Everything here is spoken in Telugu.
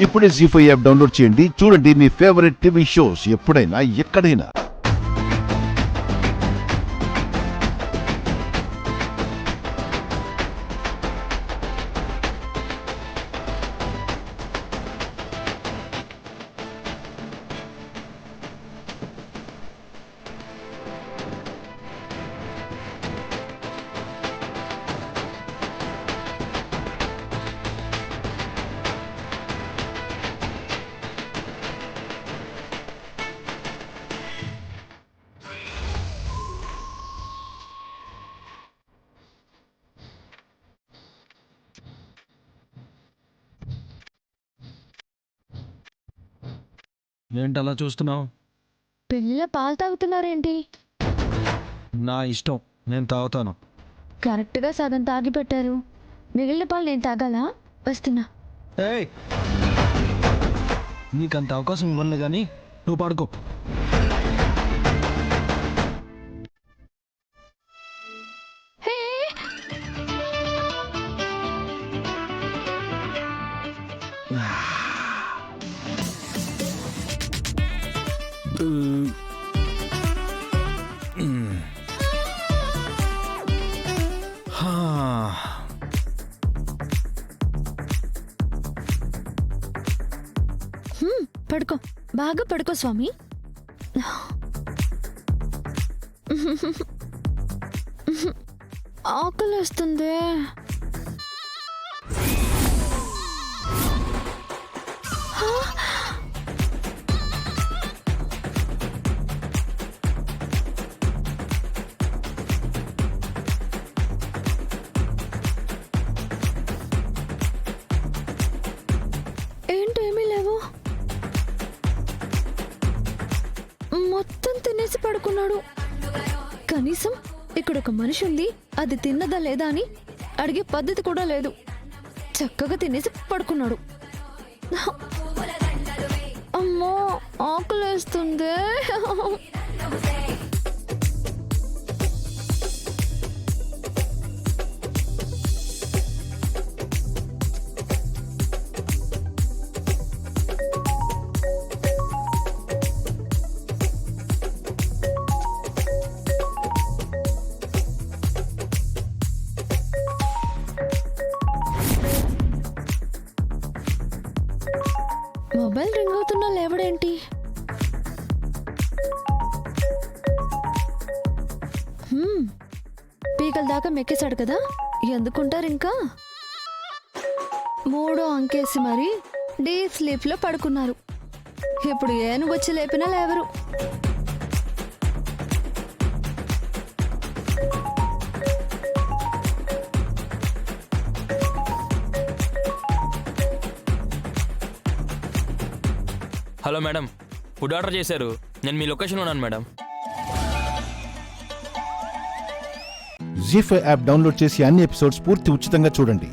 ఇప్పుడే జీ5 యాప్ డౌన్లోడ్ చేయండి. చూడండి మీ ఫేవరెట్ టీవీ షోస్ ఎప్పుడైనా ఎక్కడైనా. ఏంటి అలా చూస్తున్నావు? పెళ్ళిలో పాలు తాగుతున్నారేంటి? నా ఇష్టం, నేను తాగుతాను. కరెక్ట్గా సగం తాగి పెట్టారు. మిగిలిన పాలు నేను తాగాలా? వస్తున్నా. ఏయ్, నీకంత అవకాశం ఇవ్వను కానీ నువ్వు పడుకో. హే! పడుకో, బాగా పడుకో స్వామి. ఆకలేస్తుంది. ఏంటేమీ లేవు. మొత్తం తినేసి పడుకున్నాడు. కనీసం ఇక్కడ ఒక మనిషి ఉంది, అది తిన్నదా లేదా అని అడిగే పద్ధతి కూడా లేదు. చక్కగా తినేసి పడుకున్నాడు. అమ్మో, ఆకలేస్తుంది. మొబైల్ రింగ్ అవుతున్నా లేవడేంటి? పీకల దాకా మెక్కేశాడు కదా, ఎందుకుంటారు ఇంకా? 3వ అంకేసి మరి డీప్ స్లీప్ లో పడుకున్నారు. ఇప్పుడు ఏనుగు వచ్చి లేపినా లేవరు. హలో మేడం, ఫుడ్ ఆర్డర్ చేశారు. నేను మీ లొకేషన్ ఉన్నాను మేడం. జీ5 యాప్ డౌన్లోడ్ చేసి అన్ని ఎపిసోడ్స్ పూర్తి ఉచితంగా చూడండి.